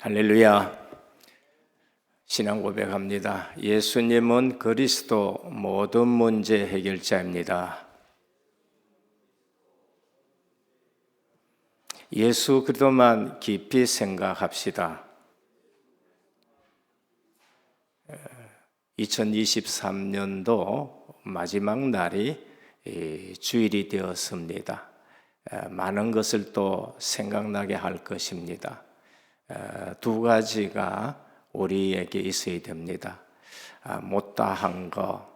할렐루야. 신앙 고백합니다. 예수님은 그리스도 모든 문제 해결자입니다. 예수 그리스도만 깊이 생각합시다. 2023년도 마지막 날이 주일이 되었습니다. 많은 것을 또 생각나게 할 것입니다. 두 가지가 우리에게 있어야 됩니다. 못다한 거,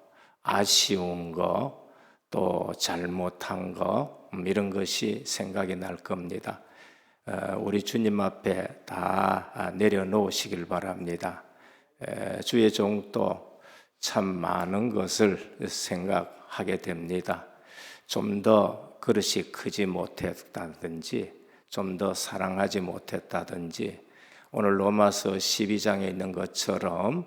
아쉬운 거, 또 잘못한 거, 이런 것이 생각이 날 겁니다. 우리 주님 앞에 다 내려놓으시길 바랍니다. 주의 종도 참 많은 것을 생각하게 됩니다. 좀 더 그릇이 크지 못했다든지, 좀 더 사랑하지 못했다든지, 오늘 로마서 12장에 있는 것처럼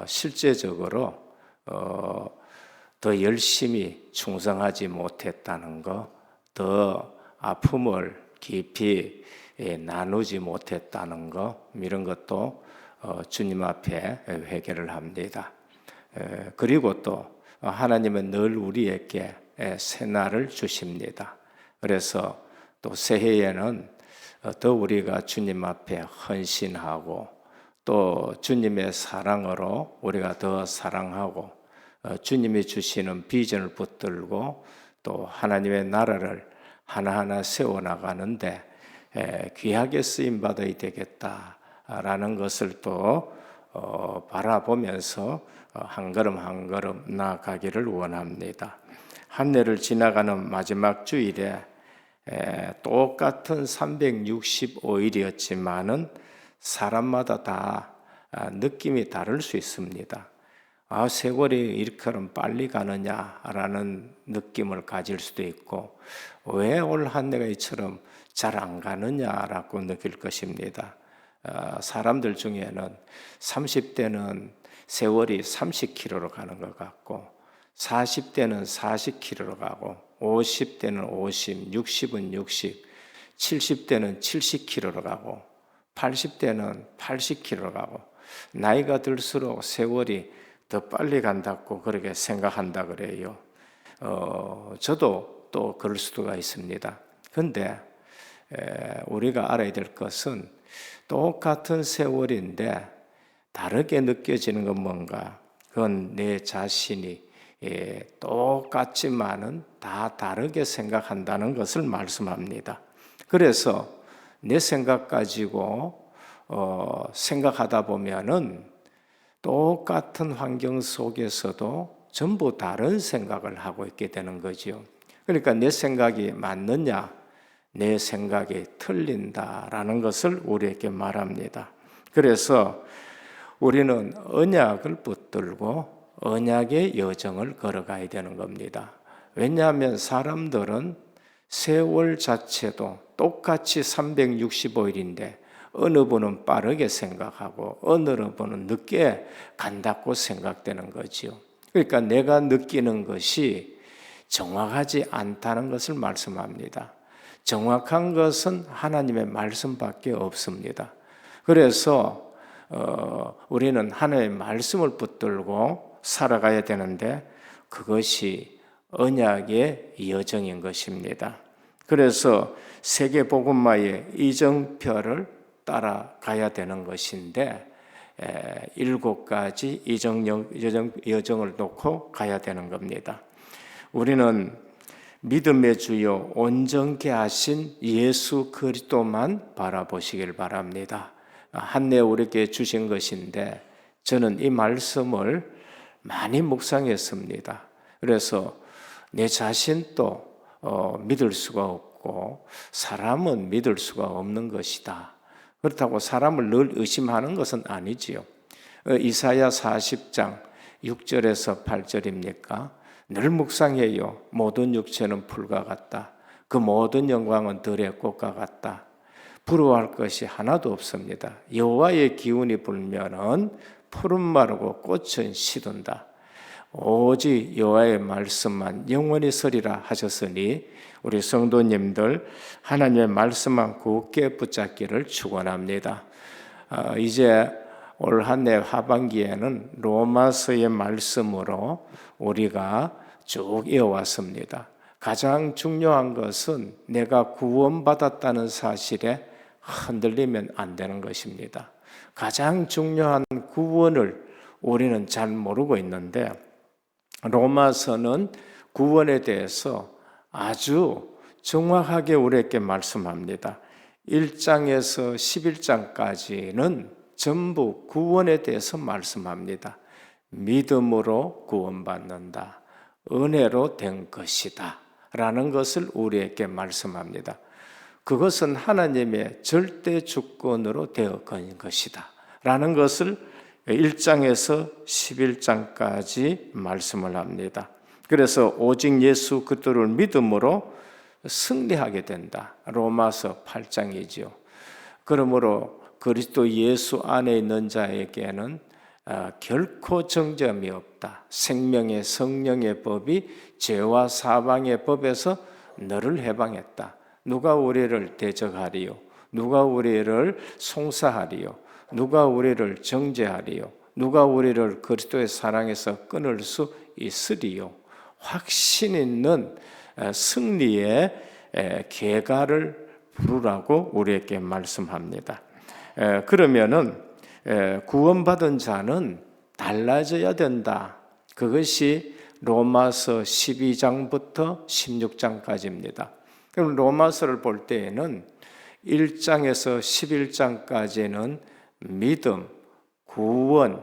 실제적으로 더 열심히 충성하지 못했다는 것, 더 아픔을 깊이 나누지 못했다는 것, 이런 것도 주님 앞에 회개를 합니다. 그리고 또 하나님은 늘 우리에게 새날을 주십니다. 그래서 또 새해에는 더 우리가 주님 앞에 헌신하고 또 주님의 사랑으로 우리가 더 사랑하고 주님이 주시는 비전을 붙들고 또 하나님의 나라를 하나하나 세워나가는데 귀하게 쓰임받아야 되겠다라는 것을 또 바라보면서 한 걸음 한 걸음 나아가기를 원합니다. 한 해를 지나가는 마지막 주일에 똑같은 365일이었지만은 사람마다 다 느낌이 다를 수 있습니다. 세월이 이렇게 빨리 가느냐라는 느낌을 가질 수도 있고, 왜 올 한 해가 이처럼 잘 안 가느냐라고 느낄 것입니다. 사람들 중에는 30대는 세월이 30km로 가는 것 같고, 40대는 40km로 가고, 50대는 50, 60은 60, 70대는 70km로 가고, 80대는 80km로 가고, 나이가 들수록 세월이 더 빨리 간다고 그렇게 생각한다 그래요. 저도 또 그럴 수가 있습니다. 그런데 우리가 알아야 될 것은 똑같은 세월인데 다르게 느껴지는 건 뭔가? 그건 내 자신이 똑같지만은 다 다르게 생각한다는 것을 말씀합니다. 그래서 내 생각 가지고 생각하다 보면은 똑같은 환경 속에서도 전부 다른 생각을 하고 있게 되는 거죠. 그러니까 내 생각이 맞느냐, 내 생각이 틀린다라는 것을 우리에게 말합니다. 그래서 우리는 언약을 붙들고 언약의 여정을 걸어가야 되는 겁니다. 왜냐하면 사람들은 세월 자체도 똑같이 365일인데 어느 분은 빠르게 생각하고 어느 분은 늦게 간다고 생각되는 거죠. 그러니까 내가 느끼는 것이 정확하지 않다는 것을 말씀합니다. 정확한 것은 하나님의 말씀밖에 없습니다. 그래서 우리는 하나님의 말씀을 붙들고 살아가야 되는데 그것이 언약의 여정인 것입니다. 그래서 세계복음화의 이정표를 따라가야 되는 것인데 7가지 여정을 놓고 가야 되는 겁니다. 우리는 믿음의 주요 온전케 하신 예수 그리스도만 바라보시길 바랍니다. 한 해 우리에게 주신 것인데 저는 이 말씀을 많이 묵상했습니다. 그래서 내 자신도 믿을 수가 없고 사람은 믿을 수가 없는 것이다. 그렇다고 사람을 늘 의심하는 것은 아니지요. 이사야 40장 6절에서 8절입니까? 늘 묵상해요. 모든 육체는 풀과 같다. 그 모든 영광은 들의 꽃과 같다. 부러워할 것이 하나도 없습니다. 여호와의 기운이 불면은 푸른 마르고 꽃은 시든다. 오직 여호와의 말씀만 영원히 서리라 하셨으니 우리 성도님들 하나님의 말씀만 굳게 붙잡기를 축원합니다. 이제 올 한 해 하반기에는 로마서의 말씀으로 우리가 쭉 이어왔습니다. 가장 중요한 것은 내가 구원받았다는 사실에 흔들리면 안 되는 것입니다. 가장 중요한 구원을 우리는 잘 모르고 있는데 로마서는 구원에 대해서 아주 정확하게 우리에게 말씀합니다. 1장에서 11장까지는 전부 구원에 대해서 말씀합니다. 믿음으로 구원받는다. 은혜로 된 것이다. 라는 것을 우리에게 말씀합니다. 그것은 하나님의 절대 주권으로 되어진 것이다. 라는 것을 1장에서 11장까지 말씀을 합니다. 그래서 오직 예수 그리스도를 믿음으로 승리하게 된다. 로마서 8장이지요. 그러므로 그리스도 예수 안에 있는 자에게는 결코 정죄함이 없다. 생명의 성령의 법이 죄와 사망의 법에서 너를 해방했다. 누가 우리를 대적하리요? 누가 우리를 송사하리요? 누가 우리를 정죄하리요? 누가 우리를 그리스도의 사랑에서 끊을 수 있으리요? 확신 있는 승리의 계가를 부르라고 우리에게 말씀합니다. 그러면은 구원받은 자는 달라져야 된다. 그것이 로마서 12장부터 16장까지입니다. 그럼 로마서를 볼 때에는 1장에서 11장까지는 믿음, 구원,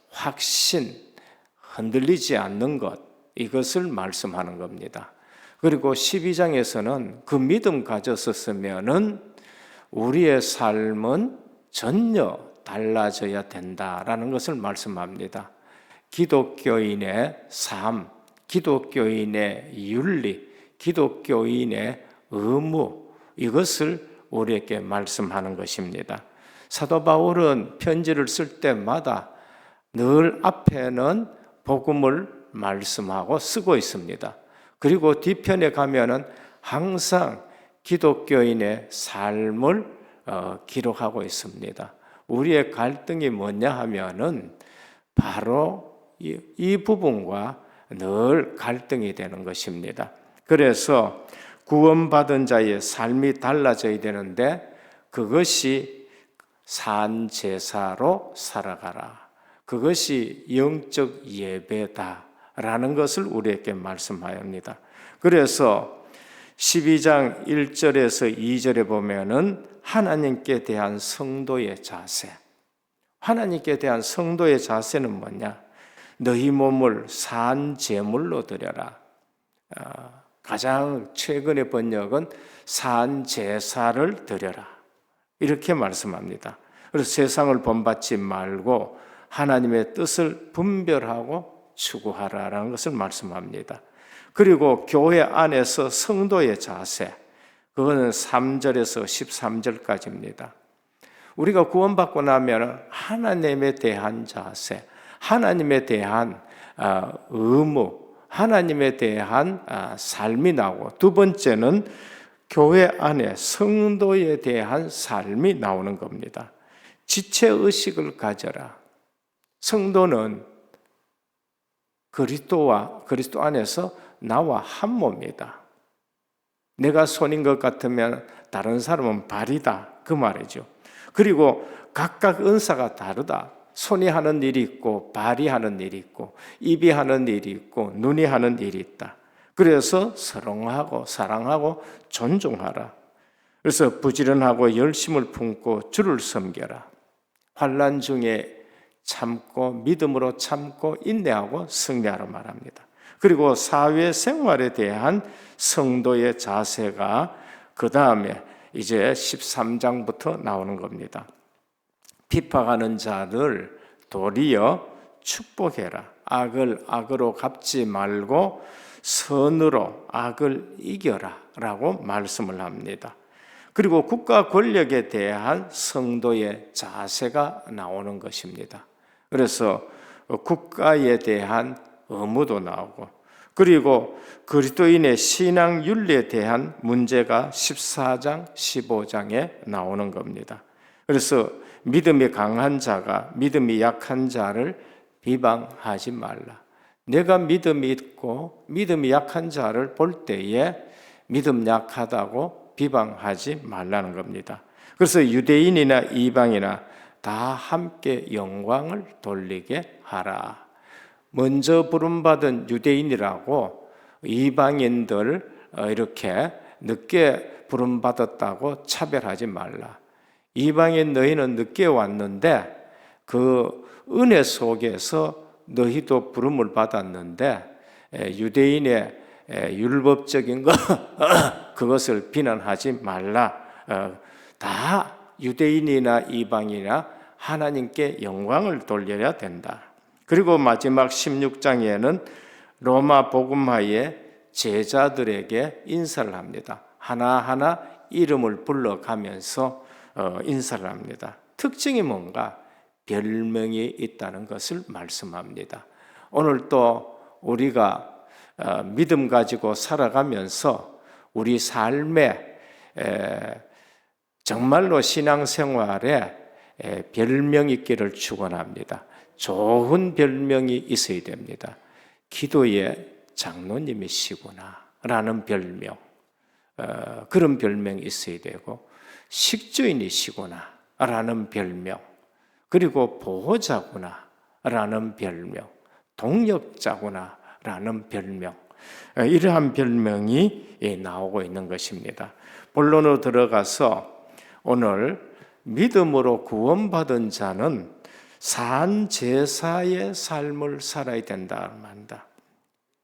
확신, 흔들리지 않는 것, 이것을 말씀하는 겁니다. 그리고 12장에서는 그 믿음 가졌었으면은 우리의 삶은 전혀 달라져야 된다라는 것을 말씀합니다. 기독교인의 삶, 기독교인의 윤리, 기독교인의 의무, 이것을 우리에게 말씀하는 것입니다. 사도 바울은 편지를 쓸 때마다 늘 앞에는 복음을 말씀하고 쓰고 있습니다. 그리고 뒤편에 가면은 항상 기독교인의 삶을 기록하고 있습니다. 우리의 갈등이 뭐냐 하면은 바로 이 부분과 늘 갈등이 되는 것입니다. 그래서 구원받은 자의 삶이 달라져야 되는데 그것이 산제사로 살아가라. 그것이 영적 예배다라는 것을 우리에게 말씀하옵니다. 그래서 12장 1절에서 2절에 보면은 하나님께 대한 성도의 자세. 하나님께 대한 성도의 자세는 뭐냐? 너희 몸을 산 제물로 드려라. 가장 최근의 번역은 산 제사를 드려라. 이렇게 말씀합니다. 그래서 세상을 본받지 말고 하나님의 뜻을 분별하고 추구하라라는 것을 말씀합니다. 그리고 교회 안에서 성도의 자세, 그거는 3절에서 13절까지입니다. 우리가 구원받고 나면 하나님에 대한 자세, 하나님에 대한 의무, 하나님에 대한 삶이 나오고, 두 번째는 교회 안에 성도에 대한 삶이 나오는 겁니다. 지체의식을 가져라. 성도는 그리스도 안에서 나와 한 몸이다. 내가 손인 것 같으면 다른 사람은 발이다. 그 말이죠. 그리고 각각 은사가 다르다. 손이 하는 일이 있고 발이 하는 일이 있고 입이 하는 일이 있고 눈이 하는 일이 있다. 그래서 사랑하고 존중하라. 그래서 부지런하고 열심을 품고 주를 섬겨라. 환난 중에 참고 믿음으로 참고 인내하고 승리하라 말합니다. 그리고 사회생활에 대한 성도의 자세가 그 다음에 이제 13장부터 나오는 겁니다. 핍박하는 자들 도리어 축복해라. 악을 악으로 갚지 말고 선으로 악을 이겨라 라고 말씀을 합니다. 그리고 국가 권력에 대한 성도의 자세가 나오는 것입니다. 그래서 국가에 대한 의무도 나오고, 그리고 그리스도인의 신앙 윤리에 대한 문제가 14장, 15장에 나오는 겁니다. 그래서 믿음이 강한 자가 믿음이 약한 자를 비방하지 말라. 내가 믿음이 있고 믿음이 약한 자를 볼 때에 믿음 약하다고 비방하지 말라는 겁니다. 그래서 유대인이나 이방이나 다 함께 영광을 돌리게 하라. 먼저 부름받은 유대인이라고 이방인들 이렇게 늦게 부름받았다고 차별하지 말라. 이방인 너희는 늦게 왔는데 그 은혜 속에서 너희도 부름을 받았는데 유대인의 율법적인 것 그것을 비난하지 말라. 다 유대인이나 이방이나 하나님께 영광을 돌려야 된다. 그리고 마지막 16장에는 로마 복음화의 제자들에게 인사를 합니다. 하나하나 이름을 불러가면서 인사를 합니다. 특징이 뭔가? 별명이 있다는 것을 말씀합니다. 오늘 또 우리가 믿음 가지고 살아가면서 우리 삶에 정말로 신앙생활에 별명 있기를 축원합니다. 좋은 별명이 있어야 됩니다. 기도의 장로님이시구나 라는 별명, 그런 별명이 있어야 되고, 식주인이시구나 라는 별명, 그리고 보호자구나 라는 별명, 동력자구나 라는 별명, 이러한 별명이 나오고 있는 것입니다. 본론으로 들어가서 오늘 믿음으로 구원받은 자는 산제사의 삶을 살아야 된다 말한다.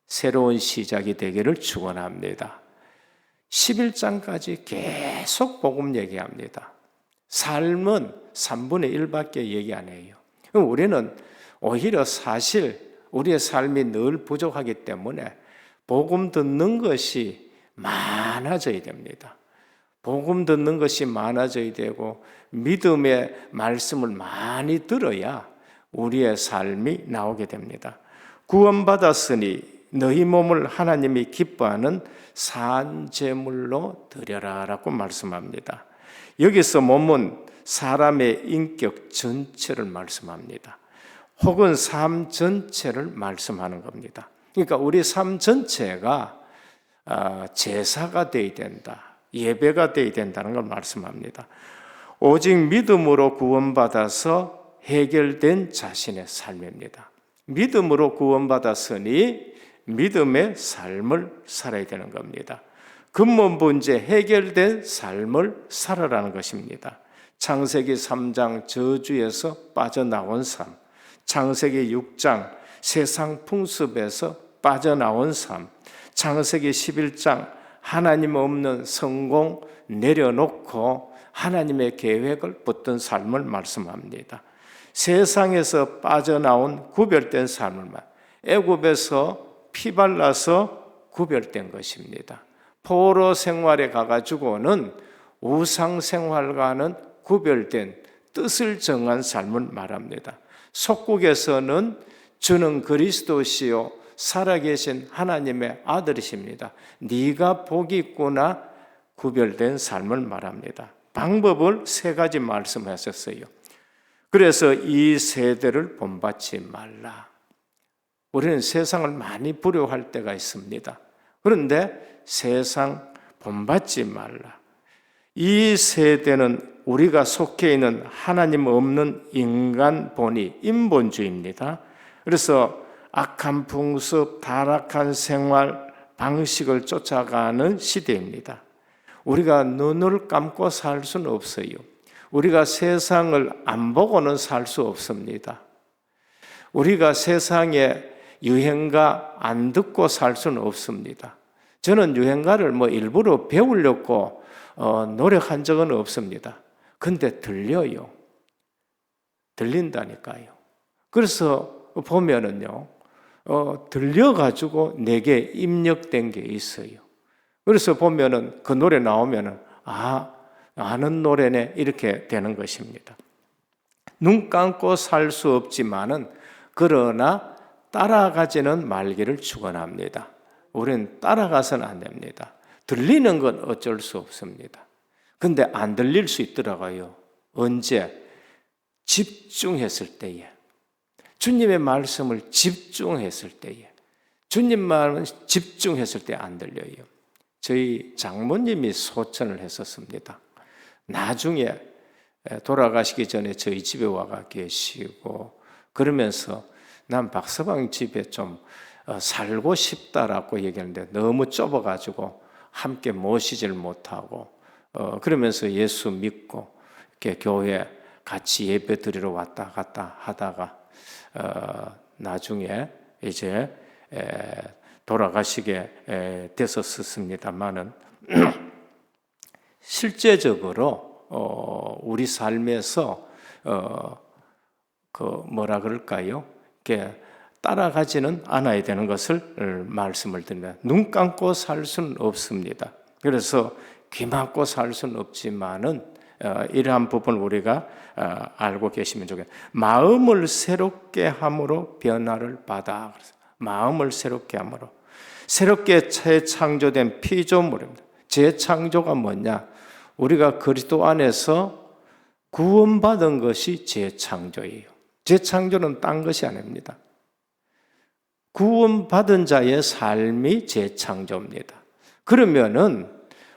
새로운 시작이 되기를 축원합니다. 11장까지 계속 복음 얘기합니다. 삶은 3분의 1밖에 얘기 안 해요. 우리는 오히려 사실 우리의 삶이 늘 부족하기 때문에 복음 듣는 것이 많아져야 됩니다. 복음 듣는 것이 많아져야 되고 믿음의 말씀을 많이 들어야 우리의 삶이 나오게 됩니다. 구원받았으니 너희 몸을 하나님이 기뻐하는 산제물로 드려라 라고 말씀합니다. 여기서 몸은 사람의 인격 전체를 말씀합니다. 혹은 삶 전체를 말씀하는 겁니다. 그러니까 우리 삶 전체가 제사가 되어야 된다. 예배가 되어야 된다는 걸 말씀합니다. 오직 믿음으로 구원받아서 해결된 자신의 삶입니다. 믿음으로 구원받았으니 믿음의 삶을 살아야 되는 겁니다. 근본 문제 해결된 삶을 살아라는 것입니다. 창세기 3장 저주에서 빠져나온 삶, 창세기 6장 세상 풍습에서 빠져나온 삶, 창세기 11장 하나님 없는 성공 내려놓고 하나님의 계획을 붙든 삶을 말씀합니다. 세상에서 빠져나온 구별된 삶을 애굽에서 피 발라서 구별된 것입니다. 포로 생활에 가가지고는 우상 생활과는 구별된 뜻을 정한 삶을 말합니다. 속국에서는 주는 그리스도시요 살아계신 하나님의 아들이십니다. 네가 복이 있구나 구별된 삶을 말합니다. 방법을 3가지 말씀하셨어요. 그래서 이 세대를 본받지 말라. 우리는 세상을 많이 부러워할 때가 있습니다. 그런데 세상 본받지 말라. 이 세대는 우리가 속해 있는 하나님 없는 인간 본이 인본주의입니다. 그래서 악한 풍습, 타락한 생활 방식을 쫓아가는 시대입니다. 우리가 눈을 감고 살 수는 없어요. 우리가 세상을 안 보고는 살 수 없습니다. 우리가 세상의 유행가 안 듣고 살 수는 없습니다. 저는 유행가를 일부러 배우려고 노력한 적은 없습니다. 근데 들려요. 들린다니까요. 그래서 보면은요, 들려가지고 내게 입력된 게 있어요. 그래서 보면은 그 노래 나오면은, 아는 노래네, 이렇게 되는 것입니다. 눈 감고 살 수 없지만은, 그러나 따라가지는 말기를 축원합니다. 우리는 따라가서는 안 됩니다. 들리는 건 어쩔 수 없습니다. 근데 안 들릴 수 있더라고요. 언제? 집중했을 때에. 주님의 말씀을 집중했을 때에. 주님 말은 집중했을 때 안 들려요. 저희 장모님이 소천을 했었습니다. 나중에 돌아가시기 전에 저희 집에 와가 계시고 그러면서 난 박서방 집에 좀 살고 싶다라고 얘기하는데 너무 좁아가지고 함께 모시질 못하고 그러면서 예수 믿고 이렇게 교회 같이 예배 드리러 왔다 갔다 하다가 나중에 이제 돌아가시게 됐었습니다만은 실제적으로 우리 삶에서 그 뭐라 그럴까요? 이렇게 따라가지는 않아야 되는 것을 말씀을 드립니다. 눈 감고 살 수는 없습니다. 그래서 귀 막고 살 수는 없지만은 이러한 부분을 우리가 알고 계시면 좋겠어요. 마음을 새롭게 함으로 변화를 받아. 마음을 새롭게 함으로. 새롭게 재창조된 피조물입니다. 재창조가 뭐냐? 우리가 그리스도 안에서 구원받은 것이 재창조예요. 재창조는 딴 것이 아닙니다. 구원받은 자의 삶이 재창조입니다. 그러면은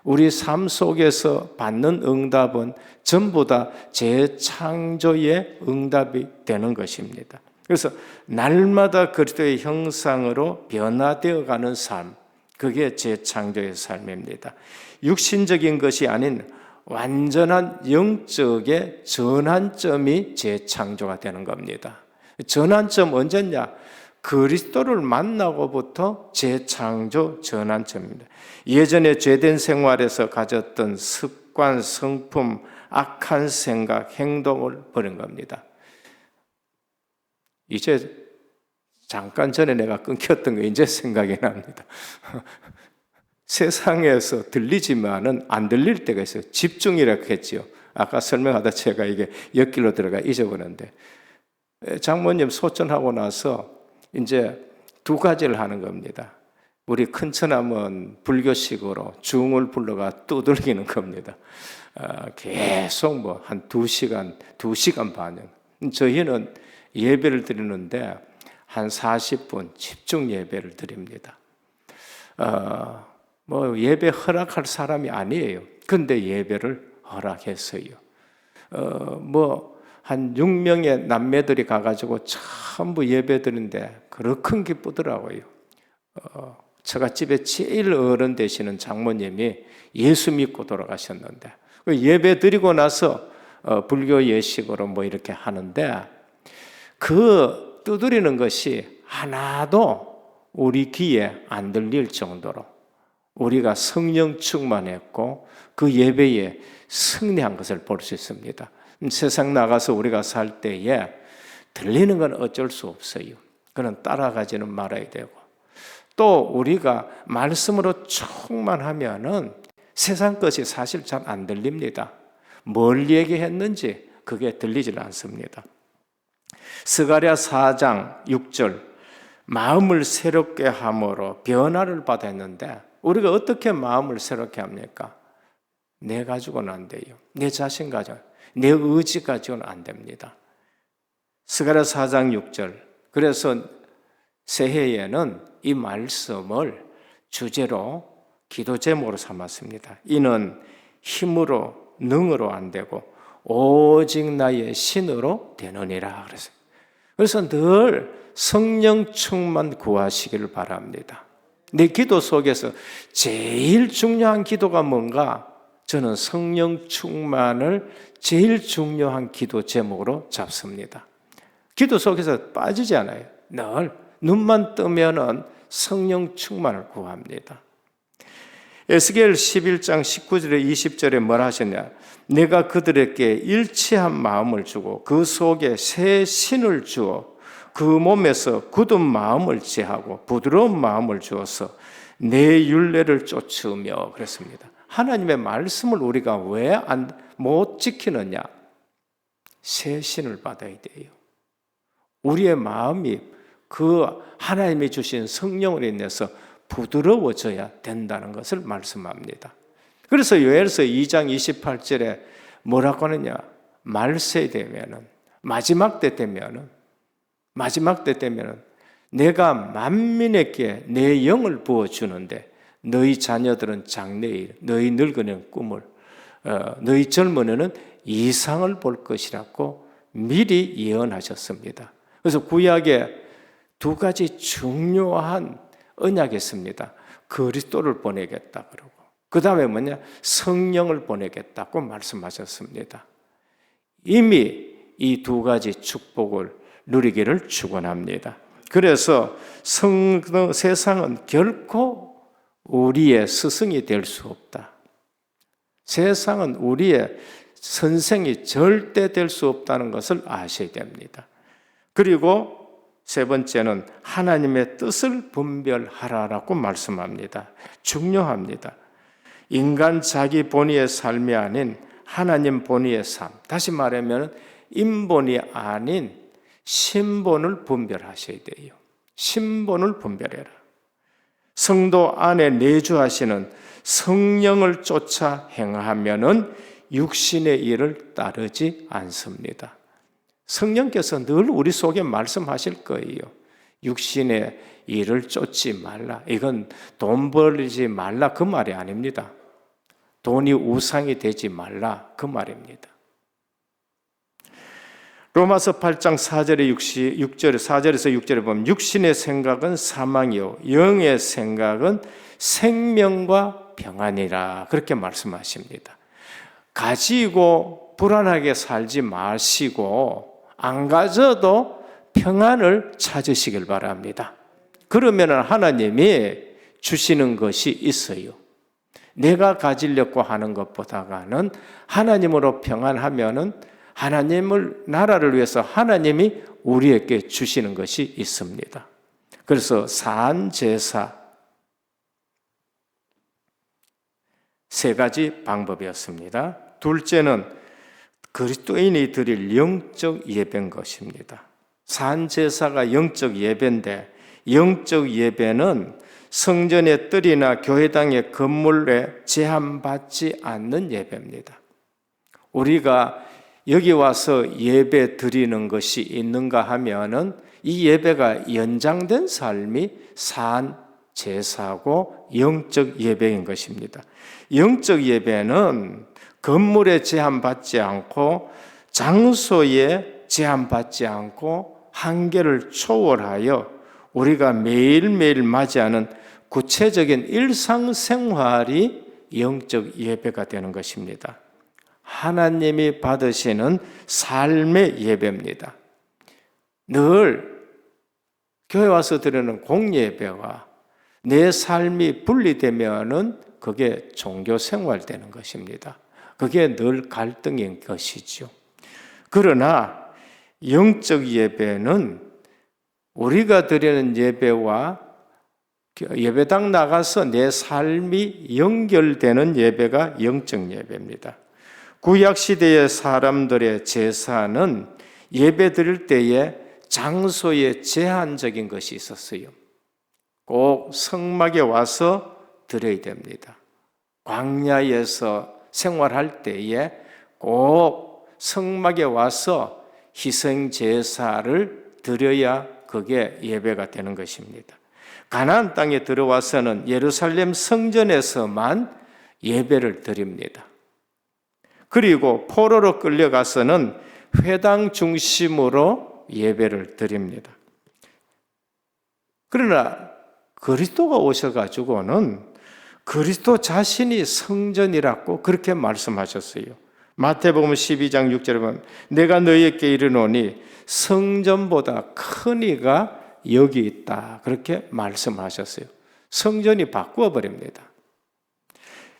우리 삶 속에서 받는 응답은 전부 다 재창조의 응답이 되는 것입니다. 그래서 날마다 그리스도의 형상으로 변화되어 가는 삶, 그게 재창조의 삶입니다. 육신적인 것이 아닌 완전한 영적의 전환점이 재창조가 되는 겁니다. 전환점 언제냐? 그리스도를 만나고부터 재창조 전환점입니다. 예전에 죄된 생활에서 가졌던 습관, 성품, 악한 생각, 행동을 버린 겁니다. 이제 잠깐 전에 내가 끊겼던 거 이제 생각이 납니다. 세상에서 들리지만은 안 들릴 때가 있어요. 집중이라고 했지요. 아까 설명하다 제가 이게 옆길로 들어가 잊어버렸는데 장모님 소천하고 나서 이제 두 가지를 하는 겁니다. 우리 큰처남은 불교식으로 중을 불러가 두들기는 겁니다. 계속 뭐 한 2시간 반은. 저희는 예배를 드리는데 한 40분 집중 예배를 드립니다. 뭐 예배 허락할 사람이 아니에요. 근데 예배를 허락했어요. 뭐 한 6명의 남매들이 가가지고 전부 예배 드리는데 그렇게 기쁘더라고요. 처갓집에 제일 어른 되시는 장모님이 예수 믿고 돌아가셨는데 예배 드리고 나서 불교 예식으로 뭐 이렇게 하는데 그 두드리는 것이 하나도 우리 귀에 안 들릴 정도로 우리가 성령 충만했고 그 예배에 승리한 것을 볼 수 있습니다. 세상 나가서 우리가 살 때에 들리는 건 어쩔 수 없어요. 그건 따라가지는 말아야 되고 또 우리가 말씀으로 충만하면은 세상 것이 사실 잘 안 들립니다. 뭘 얘기했는지 그게 들리질 않습니다. 스가랴 4장 6절 마음을 새롭게 함으로 변화를 받았는데 우리가 어떻게 마음을 새롭게 합니까? 내 가지고는 안 돼요. 내 자신 가지고, 내 의지 가지고는 안 됩니다. 스가랴 4장 6절 그래서 새해에는 이 말씀을 주제로 기도 제목으로 삼았습니다. 이는 힘으로 능으로 안 되고 오직 나의 신으로 되느니라 그랬어요. 그래서 늘 성령 충만 구하시기를 바랍니다. 내 기도 속에서 제일 중요한 기도가 뭔가? 저는 성령 충만을 제일 중요한 기도 제목으로 잡습니다. 기도 속에서 빠지지 않아요. 늘 눈만 뜨면은 성령 충만을 구합니다. 에스겔 11장 19절에 20절에 뭐라 하셨냐? 내가 그들에게 일치한 마음을 주고 그 속에 새 신을 주어 그 몸에서 굳은 마음을 제하고 부드러운 마음을 주어서 내 율례를 쫓으며 그랬습니다. 하나님의 말씀을 우리가 왜 못 지키느냐? 새 신을 받아야 돼요. 우리의 마음이 그 하나님이 주신 성령으로 인해서 부드러워져야 된다는 것을 말씀합니다. 그래서 요엘서 2장 28절에 뭐라고 하느냐? 말세 되면은, 마지막 때 되면은 내가 만민에게 내 영을 부어주는데 너희 자녀들은 장래일, 너희 늙은이는 꿈을, 너희 젊은이는 이상을 볼 것이라고 미리 예언하셨습니다. 그래서 구약에 두 가지 중요한 언약이 있습니다. 그리스도를 보내겠다 그러고, 그 다음에 뭐냐? 성령을 보내겠다고 말씀하셨습니다. 이미 이 두 가지 축복을 누리기를 축원합니다. 그래서 세상은 결코 우리의 스승이 될 수 없다. 세상은 우리의 선생이 절대 될 수 없다는 것을 아셔야 됩니다. 그리고 세 번째는 하나님의 뜻을 분별하라라고 말씀합니다. 중요합니다. 인간 자기 본의의 삶이 아닌 하나님 본의의 삶. 다시 말하면 인본이 아닌 신본을 분별하셔야 돼요. 신본을 분별해라. 성도 안에 내주하시는 성령을 쫓아 행하면은 육신의 일을 따르지 않습니다. 성령께서 늘 우리 속에 말씀하실 거예요. 육신의 일을 쫓지 말라. 이건 돈 벌지 말라 그 말이 아닙니다. 돈이 우상이 되지 말라 그 말입니다. 로마서 8장 4절에서 6절에 보면 육신의 생각은 사망이요 영의 생각은 생명과 평안이라 그렇게 말씀하십니다. 가지고 불안하게 살지 마시고 안 가져도 평안을 찾으시길 바랍니다. 그러면 하나님이 주시는 것이 있어요. 내가 가지려고 하는 것보다는 하나님으로 평안하면은 하나님을 나라를 위해서 하나님이 우리에게 주시는 것이 있습니다. 그래서 산제사 세 가지 방법이었습니다. 둘째는 그리스도인이 드릴 영적 예배인 것입니다. 산제사가 영적 예배인데 영적 예배는 성전의 뜰이나 교회당의 건물에 제한받지 않는 예배입니다. 우리가 여기 와서 예배 드리는 것이 있는가 하면은 이 예배가 연장된 삶이 산제사고 영적 예배인 것입니다. 영적 예배는 건물에 제한받지 않고 장소에 제한받지 않고 한계를 초월하여 우리가 매일매일 맞이하는 구체적인 일상생활이 영적 예배가 되는 것입니다. 하나님이 받으시는 삶의 예배입니다. 늘 교회 와서 드리는 공예배와 내 삶이 분리되면은 그게 종교 생활 되는 것입니다. 그게 늘 갈등인 것이죠. 그러나 영적 예배는 우리가 드리는 예배와 예배당 나가서 내 삶이 연결되는 예배가 영적 예배입니다. 구약시대의 사람들의 제사는 예배 드릴 때에 장소에 제한적인 것이 있었어요. 꼭 성막에 와서 드려야 됩니다. 광야에서 생활할 때에 꼭 성막에 와서 희생 제사를 드려야 그게 예배가 되는 것입니다. 가나안 땅에 들어와서는 예루살렘 성전에서만 예배를 드립니다. 그리고 포로로 끌려가서는 회당 중심으로 예배를 드립니다. 그러나 그리스도가 오셔가지고는 그리스도 자신이 성전이라고 그렇게 말씀하셨어요. 마태복음 12장 6절에 보면 내가 너희에게 이르노니 성전보다 큰 이가 여기 있다 그렇게 말씀하셨어요. 성전이 바꾸어 버립니다.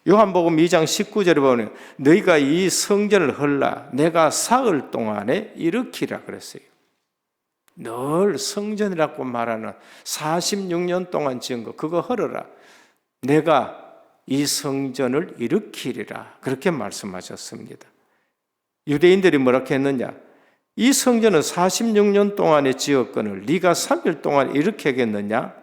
요한복음 2장 19절에 보면 너희가 이 성전을 헐라 내가 사흘 동안에 일으키라 그랬어요. 늘 성전이라고 말하는 46년 동안 지은 거 그거 헐어라. 내가 이 성전을 일으키리라 그렇게 말씀하셨습니다. 유대인들이 뭐라고 했느냐? 이 성전은 46년 동안의 지었건을 네가 3일 동안 이렇게 하겠느냐?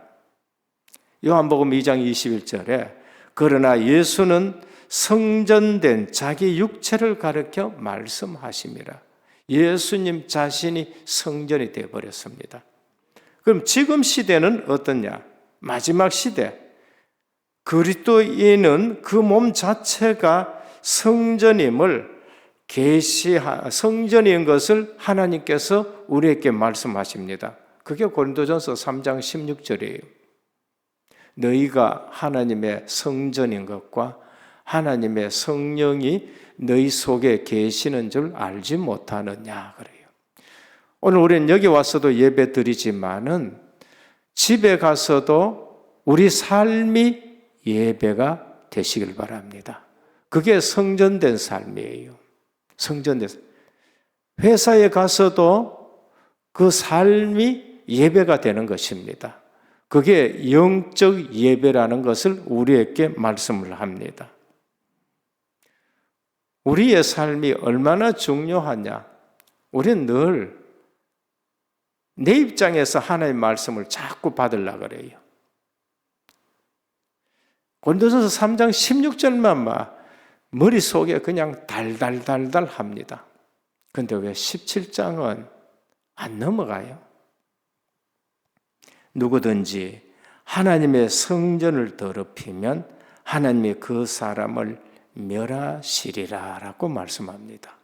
요한복음 2장 21절에 그러나 예수는 성전된 자기 육체를 가리켜 말씀하심이라. 예수님 자신이 성전이 되어버렸습니다. 그럼 지금 시대는 어떠냐? 마지막 시대. 그리스도인은 그 몸 자체가 성전임을 성전인 것을 하나님께서 우리에게 말씀하십니다. 그게 고린도전서 3장 16절이에요. 너희가 하나님의 성전인 것과 하나님의 성령이 너희 속에 계시는 줄 알지 못하느냐 그래요. 오늘 우리는 여기 와서도 예배 드리지만은 집에 가서도 우리 삶이 예배가 되시길 바랍니다. 그게 성전된 삶이에요. 성전된 회사에 가서도 그 삶이 예배가 되는 것입니다. 그게 영적 예배라는 것을 우리에게 말씀을 합니다. 우리의 삶이 얼마나 중요하냐? 우리는 늘 내 입장에서 하나님의 말씀을 자꾸 받으려고 그래요. 고린도전서 3장 16절만 머릿속에 그냥 달달달달 합니다. 그런데 왜 17장은 안 넘어가요? 누구든지 하나님의 성전을 더럽히면 하나님이 그 사람을 멸하시리라 라고 말씀합니다.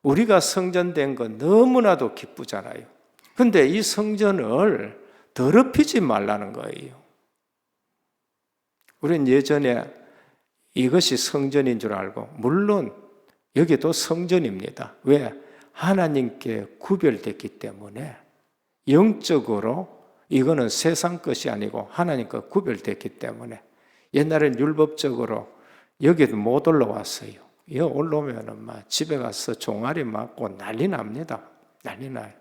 우리가 성전된 건 너무나도 기쁘잖아요. 그런데 이 성전을 더럽히지 말라는 거예요. 우리는 예전에 이것이 성전인 줄 알고, 물론 여기도 성전입니다. 왜? 하나님께 구별됐기 때문에 영적으로 이거는 세상 것이 아니고 하나님과 구별됐기 때문에 옛날엔 율법적으로 여기도 못 올라왔어요. 여기 올라오면 막 집에 가서 종아리 맞고 난리 납니다. 난리 나요.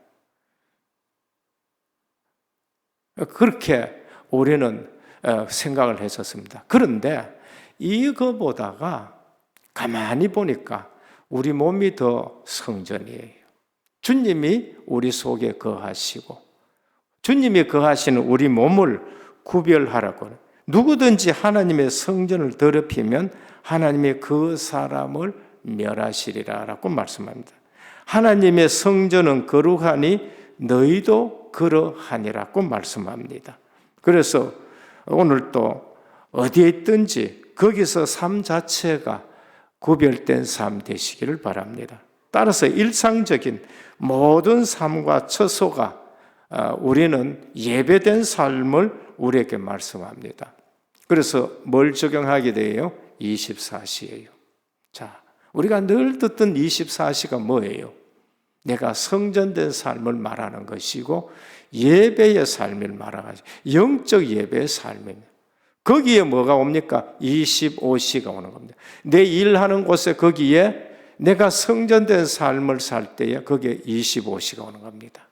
그렇게 우리는 생각을 했었습니다. 그런데 이거보다가 가만히 보니까 우리 몸이 더 성전이에요. 주님이 우리 속에 거하시고 주님이 거하시는 우리 몸을 구별하라고. 누구든지 하나님의 성전을 더럽히면 하나님이 그 사람을 멸하시리라 라고 말씀합니다. 하나님의 성전은 거룩하니 너희도 그러하니라고 말씀합니다. 그래서 오늘 또 어디에 있든지 거기서 삶 자체가 구별된 삶 되시기를 바랍니다. 따라서 일상적인 모든 삶과 처소가 우리는 예배된 삶을 우리에게 말씀합니다. 그래서 뭘 적용하게 돼요? 24시예요. 자, 우리가 늘 듣던 24시가 뭐예요? 내가 성전된 삶을 말하는 것이고 예배의 삶을 말하는 것이고 영적 예배의 삶입니다. 거기에 뭐가 옵니까? 25시가 오는 겁니다. 내 일하는 곳에 거기에 내가 성전된 삶을 살 때에 거기에 25시가 오는 겁니다.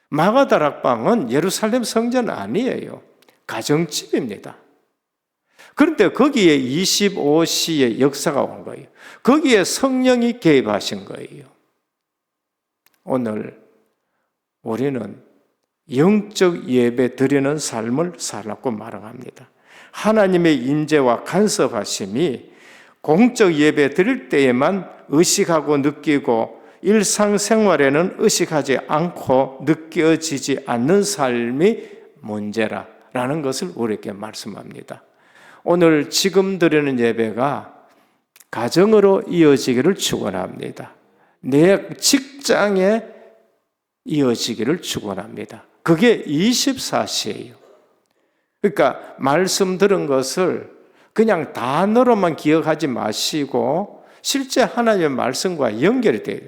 마가다락방은 예루살렘 성전 아니에요. 가정집입니다. 그런데 거기에 25시의 역사가 온 거예요. 거기에 성령이 개입하신 거예요. 오늘 우리는 영적 예배 드리는 삶을 살라고 말합니다. 하나님의 인재와 간섭하심이 공적 예배 드릴 때에만 의식하고 느끼고 일상생활에는 의식하지 않고 느껴지지 않는 삶이 문제라는 것을 우리에게 말씀합니다. 오늘 지금 드리는 예배가 가정으로 이어지기를 축원합니다. 내 직장에 이어지기를 축원합니다. 그게 24시예요. 그러니까 말씀 들은 것을 그냥 단어로만 기억하지 마시고 실제 하나님의 말씀과 연결이 돼요.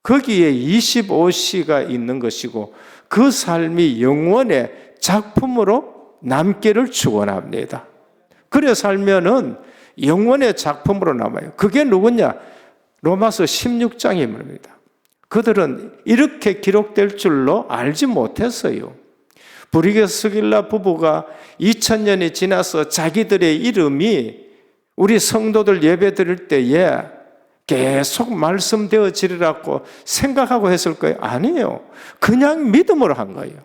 거기에 25시가 있는 것이고 그 삶이 영원의 작품으로 남기를 축원합니다. 그래 살면은 영원의 작품으로 남아요. 그게 누구냐? 로마서 16장이 말입니다. 그들은 이렇게 기록될 줄로 알지 못했어요. 브리게 스길라 부부가 2000년이 지나서 자기들의 이름이 우리 성도들 예배 드릴 때에 계속 말씀되어지리라고 생각하고 했을 거예요? 아니에요. 그냥 믿음으로 한 거예요.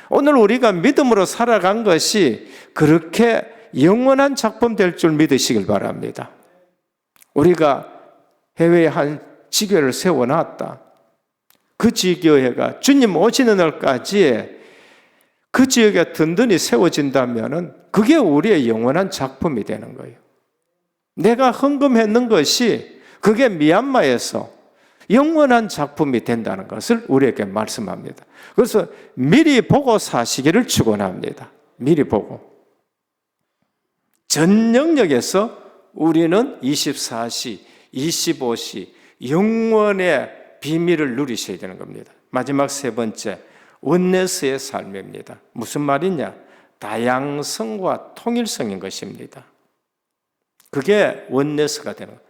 오늘 우리가 믿음으로 살아간 것이 그렇게 영원한 작품 될 줄 믿으시길 바랍니다. 우리가 해외에 한 지교회를 세워놨다. 그 지교회가 주님 오시는 날까지 그 지역에 든든히 세워진다면 그게 우리의 영원한 작품이 되는 거예요. 내가 헌금했는 것이 그게 미얀마에서 영원한 작품이 된다는 것을 우리에게 말씀합니다. 그래서 미리 보고 사시기를 축원합니다. 미리 보고. 전 영역에서 우리는 24시, 25시 영원의 비밀을 누리셔야 되는 겁니다. 마지막 세 번째, 원네스의 삶입니다. 무슨 말이냐? 다양성과 통일성인 것입니다. 그게 원네스가 되는 거예요.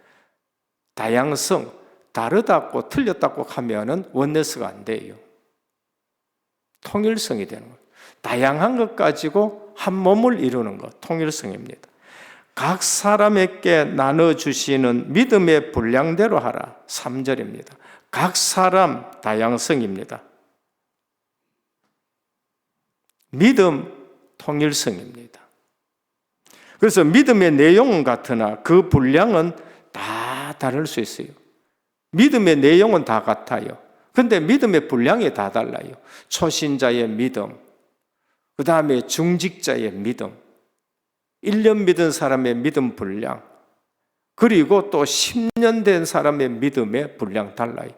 다양성, 다르다고 틀렸다고 하면은 원네스가 안 돼요. 통일성이 되는 거예요. 다양한 것 가지고 한 몸을 이루는 것, 통일성입니다. 각 사람에게 나눠주시는 믿음의 분량대로 하라. 3절입니다. 각 사람 다양성입니다. 믿음 통일성입니다. 그래서 믿음의 내용은 같으나 그 분량은 다 다를 수 있어요. 믿음의 내용은 다 같아요. 그런데 믿음의 분량이 다 달라요. 초신자의 믿음, 그 다음에 중직자의 믿음, 1년 믿은 사람의 믿음 분량, 그리고 또 10년 된 사람의 믿음의 분량 달라요.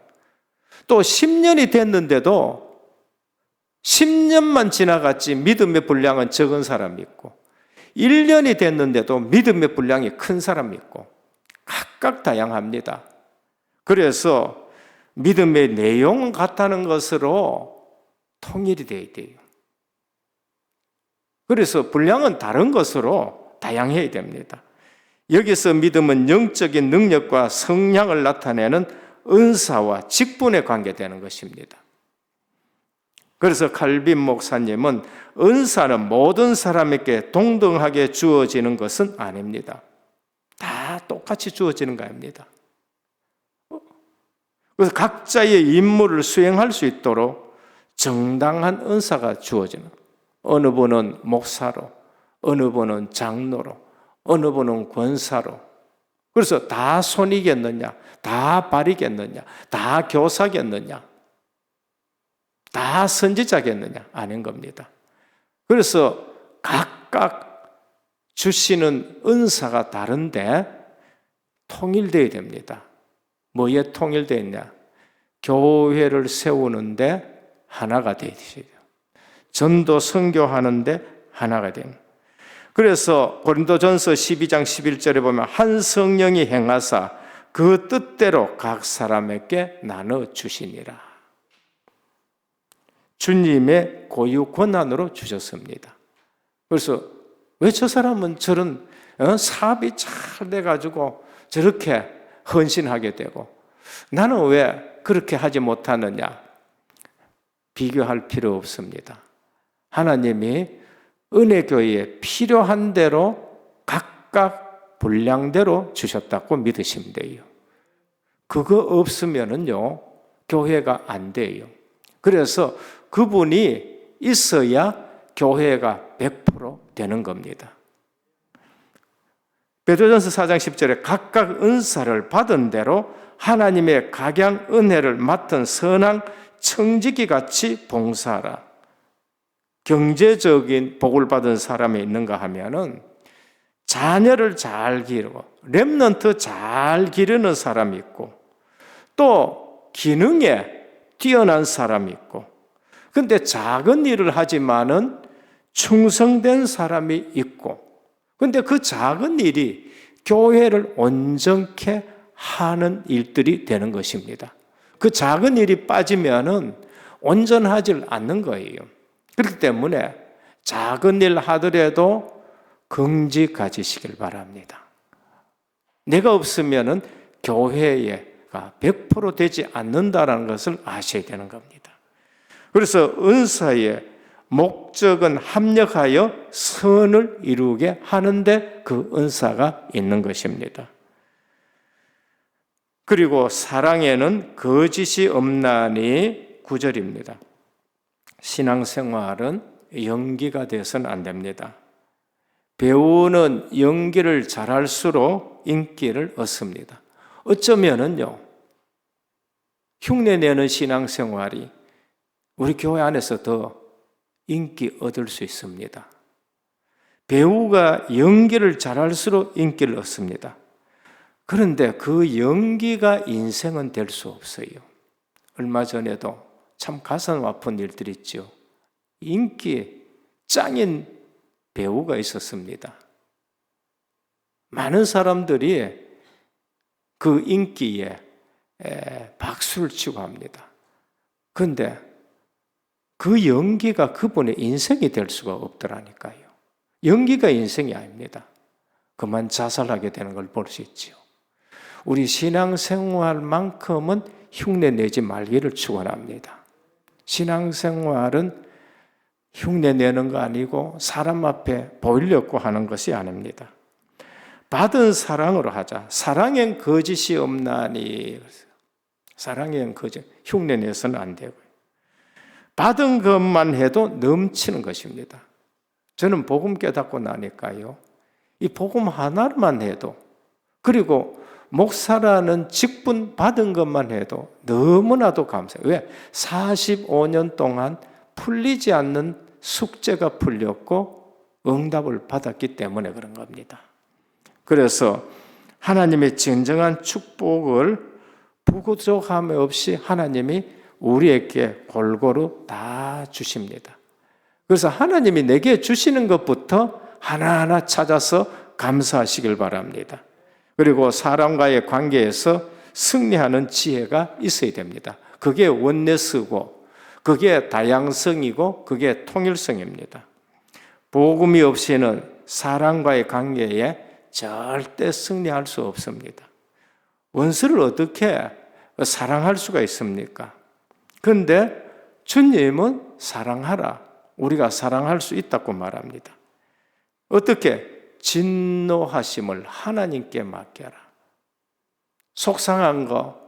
또 10년이 됐는데도 10년만 지나갔지 믿음의 분량은 적은 사람이 있고 1년이 됐는데도 믿음의 분량이 큰 사람이 있고 각각 다양합니다. 그래서 믿음의 내용은 같다는 것으로 통일이 되어야 돼요. 그래서 분량은 다른 것으로 다양해야 됩니다. 여기서 믿음은 영적인 능력과 성량을 나타내는 은사와 직분에 관계되는 것입니다. 그래서 칼빈 목사님은 은사는 모든 사람에게 동등하게 주어지는 것은 아닙니다. 다 똑같이 주어지는 거 아닙니다. 그래서 각자의 임무를 수행할 수 있도록 정당한 은사가 주어지는, 어느 분은 목사로, 어느 분은 장로로, 어느 분은 권사로. 그래서 다 손이겠느냐, 다 발이겠느냐, 다 교사겠느냐, 다 선지자겠느냐? 아닌 겁니다. 그래서 각각 주시는 은사가 다른데 통일되어야 됩니다. 뭐에 통일되어 있냐? 교회를 세우는데 하나가 되어야 돼요. 전도 선교하는데 하나가 됩니다. 그래서 고린도전서 12장 11절에 보면 한 성령이 행하사 그 뜻대로 각 사람에게 나눠 주시니라. 주님의 고유 권한으로 주셨습니다. 그래서 왜 저 사람은 저런 사업이 잘 돼가지고 저렇게 헌신하게 되고 나는 왜 그렇게 하지 못하느냐? 비교할 필요 없습니다. 하나님이 은혜교회에 필요한 대로 각각 분량대로 주셨다고 믿으시면 돼요. 그거 없으면은요 교회가 안 돼요. 그래서 그분이 있어야 교회가 100% 되는 겁니다. 베드로전서 4장 10절에 각각 은사를 받은 대로 하나님의 각양 은혜를 맡은 선한 청지기 같이 봉사하라. 경제적인 복을 받은 사람이 있는가 하면은 자녀를 잘 기르고 렘넌트 잘 기르는 사람이 있고 또 기능에 뛰어난 사람이 있고 근데 작은 일을 하지만은 충성된 사람이 있고 근데 그 작은 일이 교회를 온전케 하는 일들이 되는 것입니다. 그 작은 일이 빠지면은 온전하지 않는 거예요. 그렇기 때문에 작은 일 하더라도 긍지 가지시길 바랍니다. 내가 없으면은 교회가 100% 되지 않는다라는 것을 아셔야 되는 겁니다. 그래서 은사의 목적은 합력하여 선을 이루게 하는데 그 은사가 있는 것입니다. 그리고 사랑에는 거짓이 없나니 9절입니다. 신앙생활은 연기가 돼서는 안 됩니다. 배우는 연기를 잘할수록 인기를 얻습니다. 어쩌면은요, 흉내내는 신앙생활이 우리 교회 안에서 더 인기 얻을 수 있습니다. 배우가 연기를 잘할수록 인기를 얻습니다. 그런데 그 연기가 인생은 될 수 없어요. 얼마 전에도 참 가슴 아픈 일들이 있죠. 인기 짱인 배우가 있었습니다. 많은 사람들이 그 인기에 박수를 치고 합니다. 그런데 그 연기가 그분의 인생이 될 수가 없더라니까요. 연기가 인생이 아닙니다. 그만 자살하게 되는 걸 볼 수 있지요. 우리 신앙생활만큼은 흉내내지 말기를 축원합니다. 신앙생활은 흉내내는 거 아니고 사람 앞에 보이려고 하는 것이 아닙니다. 받은 사랑으로 하자. 사랑엔 거짓이 없나니. 사랑엔 거짓, 흉내내서는 안 되고요. 받은 것만 해도 넘치는 것입니다. 저는 복음 깨닫고 나니까요, 이 복음 하나만 해도, 그리고 목사라는 직분 받은 것만 해도 너무나도 감사해요. 왜? 45년 동안 풀리지 않는 숙제가 풀렸고 응답을 받았기 때문에 그런 겁니다. 그래서 하나님의 진정한 축복을 부족함이 없이 하나님이 우리에게 골고루 다 주십니다. 그래서 하나님이 내게 주시는 것부터 하나하나 찾아서 감사하시길 바랍니다. 그리고 사람과의 관계에서 승리하는 지혜가 있어야 됩니다. 그게 원네스고, 그게 다양성이고, 그게 통일성입니다. 복음이 없이는 사람과의 관계에 절대 승리할 수 없습니다. 원수를 어떻게 사랑할 수가 있습니까? 그런데 주님은 사랑하라. 우리가 사랑할 수 있다고 말합니다. 어떻게? 진노하심을 하나님께 맡겨라. 속상한 거,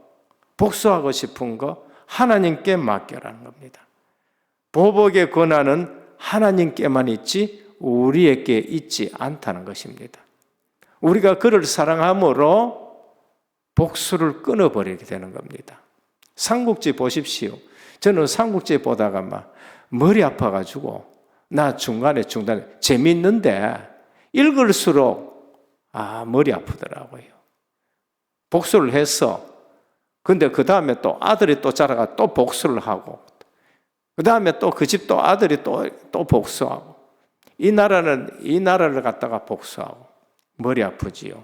복수하고 싶은 거 하나님께 맡겨라는 겁니다. 보복의 권한은 하나님께만 있지 우리에게 있지 않다는 것입니다. 우리가 그를 사랑함으로 복수를 끊어버리게 되는 겁니다. 삼국지 보십시오. 저는 삼국지 보다가 막 머리 아파가지고 나 중간에 재밌는데 읽을수록 머리 아프더라고요. 복수를 했어. 근데 그 다음에 또 아들이 또 자라가 또 복수를 하고, 그 다음에 또 그 집 또 아들이 또 복수하고, 이 나라를 갖다가 복수하고, 머리 아프지요.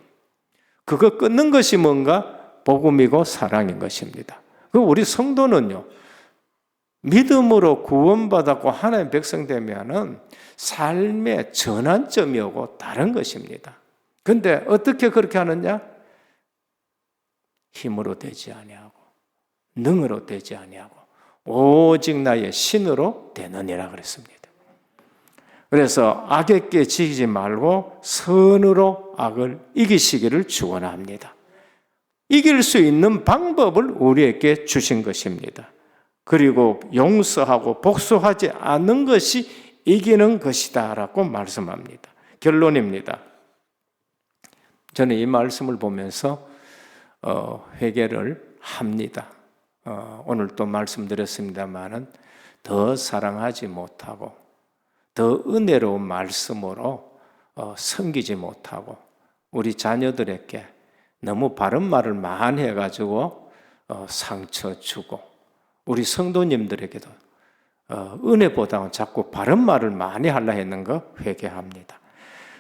그거 끊는 것이 뭔가? 복음이고 사랑인 것입니다. 그 우리 성도는요, 믿음으로 구원받았고 하나님의 백성 되면은 삶의 전환점이 오고 다른 것입니다. 근데 어떻게 그렇게 하느냐? 힘으로 되지 아니하고 능으로 되지 아니하고 오직 나의 신으로 되느니라 그랬습니다. 그래서 악에게 지기지 말고 선으로 악을 이기시기를 축원합니다. 이길 수 있는 방법을 우리에게 주신 것입니다. 그리고 용서하고 복수하지 않는 것이 이기는 것이다 라고 말씀합니다. 결론입니다. 저는 이 말씀을 보면서 회개를 합니다. 오늘 또 말씀드렸습니다마는 더 사랑하지 못하고 더 은혜로운 말씀으로 섬기지 못하고 우리 자녀들에게 너무 바른 말을 많이 해가지고 상처 주고 우리 성도님들에게도 은혜보다는 자꾸 바른 말을 많이 하려 했는 거 회개합니다.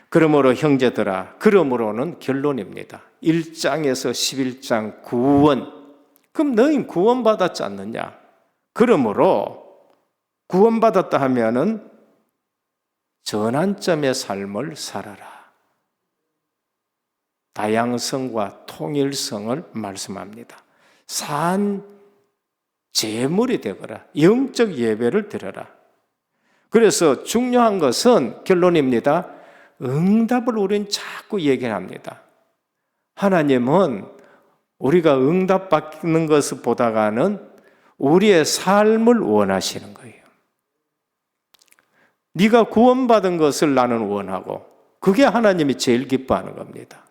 그러므로 형제들아, 그러므로는 결론입니다. 1장에서 11장 구원. 그럼 너희 구원받았지 않느냐? 그러므로 구원받았다 하면은 전환점의 삶을 살아라. 다양성과 통일성을 말씀합니다. 산 제물이 되거라. 영적 예배를 드려라. 그래서 중요한 것은 결론입니다. 응답을 우리는 자꾸 얘기합니다. 하나님은 우리가 응답받는 것을 보다가는 우리의 삶을 원하시는 거예요. 네가 구원받은 것을 나는 원하고, 그게 하나님이 제일 기뻐하는 겁니다.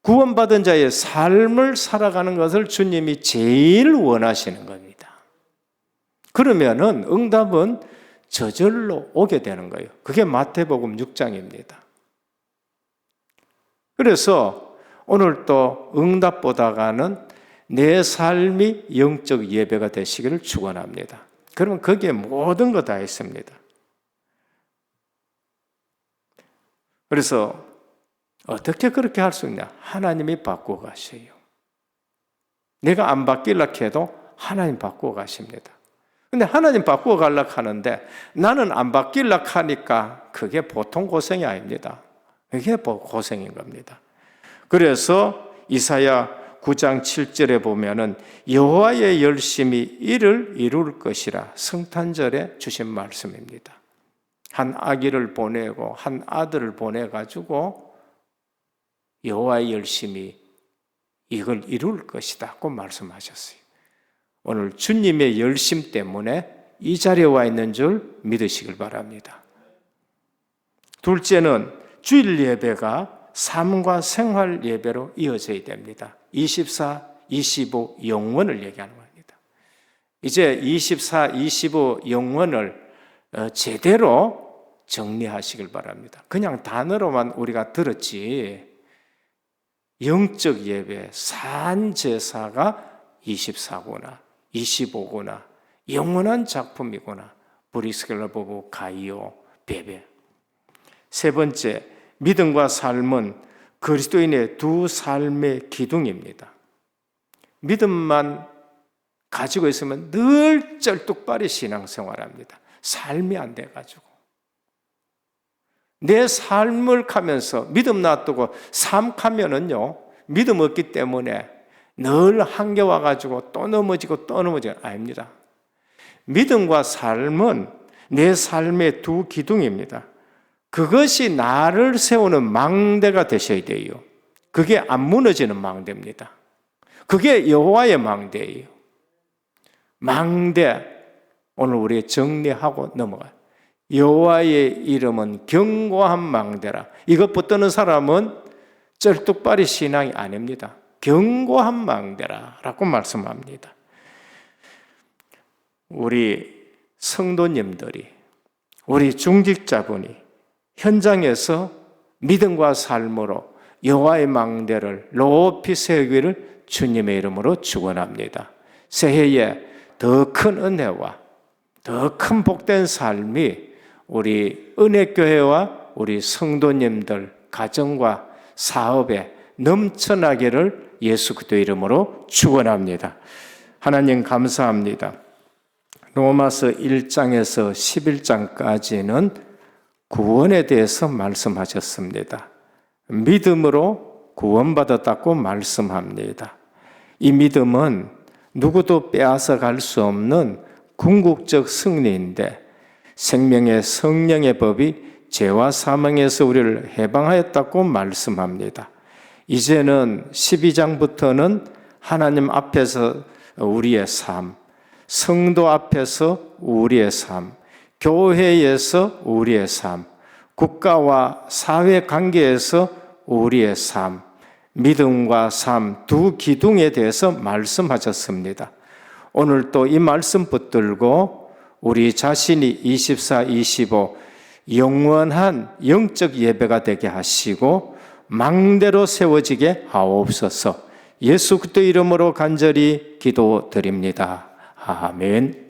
구원받은 자의 삶을 살아가는 것을 주님이 제일 원하시는 겁니다. 그러면은 응답은 저절로 오게 되는 거예요. 그게 마태복음 6장입니다. 그래서 오늘 또 응답보다가는 내 삶이 영적 예배가 되시기를 축원합니다. 그러면 거기에 모든 거 다 있습니다. 그래서 어떻게 그렇게 할 수 있냐? 하나님이 바꾸어 가셔요. 내가 안 바뀌려고 해도 하나님 바꾸어 가십니다. 근데 하나님 바꾸어 가려고 하는데 나는 안 바뀌려고 하니까 그게 보통 고생이 아닙니다. 그게 고생인 겁니다. 그래서 이사야 9장 7절에 보면은 여호와의 열심히 이를 이룰 것이라 성탄절에 주신 말씀입니다. 한 아기를 보내고 한 아들을 보내가지고 여호와의 열심히 이걸 이룰 것이다고 말씀하셨어요. 오늘 주님의 열심 때문에 이 자리에 와 있는 줄 믿으시길 바랍니다. 둘째는 주일 예배가 삶과 생활 예배로 이어져야 됩니다. 24, 25 영원을 얘기하는 겁니다. 이제 24, 25 영원을 제대로 정리하시길 바랍니다. 그냥 단어로만 우리가 들었지 영적 예배, 산제사가 24구나 25구나 영원한 작품이구나. 브리스겔라 보고 가이오 베베. 세 번째, 믿음과 삶은 그리스도인의 두 삶의 기둥입니다. 믿음만 가지고 있으면 늘 쩔뚝발이 신앙생활합니다. 삶이 안 돼가지고 내 삶을 가면서 믿음 놔두고 삶 가면은요 믿음 없기 때문에 늘 한계 와가지고 또 넘어지고 또 넘어지고 아닙니다. 믿음과 삶은 내 삶의 두 기둥입니다. 그것이 나를 세우는 망대가 되셔야 돼요. 그게 안 무너지는 망대입니다. 그게 여호와의 망대예요. 망대, 오늘 우리 정리하고 넘어가요. 여호와의 이름은 견고한 망대라. 이것 붙드는 사람은 쩔뚝발이 신앙이 아닙니다. 견고한 망대라라고 말씀합니다. 우리 성도님들이, 우리 중직자분이 현장에서 믿음과 삶으로 여호와의 망대를 높이 세우기를 주님의 이름으로 축원합니다. 새해에 더 큰 은혜와 더 큰 복된 삶이 우리 은혜교회와 우리 성도님들 가정과 사업에 넘쳐나기를 예수 그리스도 이름으로 축원합니다. 하나님 감사합니다. 로마서 1장에서 11장까지는 구원에 대해서 말씀하셨습니다. 믿음으로 구원받았다고 말씀합니다. 이 믿음은 누구도 빼앗아 갈 수 없는 궁극적 승리인데 생명의 성령의 법이 죄와 사망에서 우리를 해방하였다고 말씀합니다. 이제는 12장부터는 하나님 앞에서 우리의 삶, 성도 앞에서 우리의 삶, 교회에서 우리의 삶, 국가와 사회 관계에서 우리의 삶, 믿음과 삶 두 기둥에 대해서 말씀하셨습니다. 오늘 또 이 말씀 붙들고 우리 자신이 24, 25 영원한 영적 예배가 되게 하시고 망대로 세워지게 하옵소서. 예수 그리스도 이름으로 간절히 기도드립니다. 아멘.